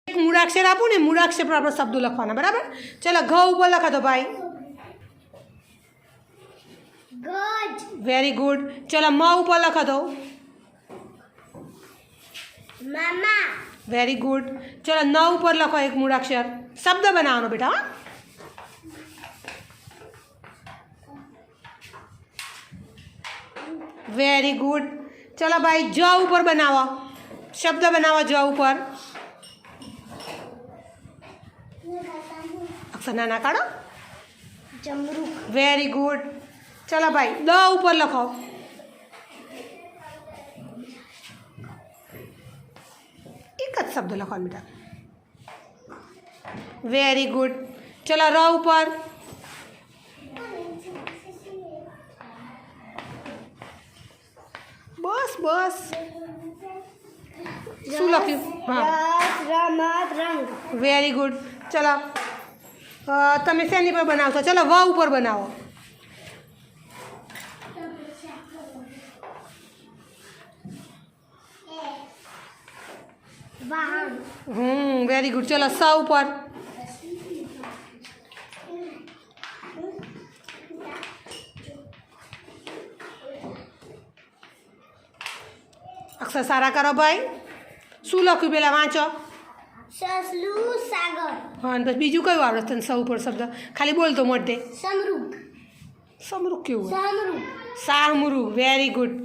એક મૂળાક્ષર આપું ને મૂળાક્ષર પર આપણે શબ્દો લખવાના બરાબર ચલો ઘ ઉપર લખા દો ભાઈ ગજ વેરી ગુડ ચલો મ ઉપર લખા દો મામા વેરી ગુડ ચલો ન ઉપર લખો એક મૂળાક્ષર શબ્દ બનાવવાનો બેટા હા વેરી ગુડ ચલો ભાઈ જ ઉપર બનાવો શબ્દ બનાવો જ ઉપર અક્ષર નાના કાઢો જમરૂક વેરી ગુડ ચલો ભાઈ દ ઉપર લખો એક જ શબ્દ લખો બેટા વેરી ગુડ ચલો ર ઉપર બસ બસ શું લખ્યું હા રસ રમત રંગ વેરી ગુડ ચલો તમે શેની પર બનાવશો ચલો વ ઉપર બનાવો વાહન વેરી ગુડ ચલો સ ઉપર અક્ષર સારા કરો ભાઈ શું લખ્યું પેલા વાંચો સસલું સાગર હા અને પછી બીજું કયું આવડે તને સ ઉપર શબ્દ ખાલી બોલતો મોટે સમરૂક સમરૂખ કેવું સમરૂક સામરૂખ વેરી ગુડ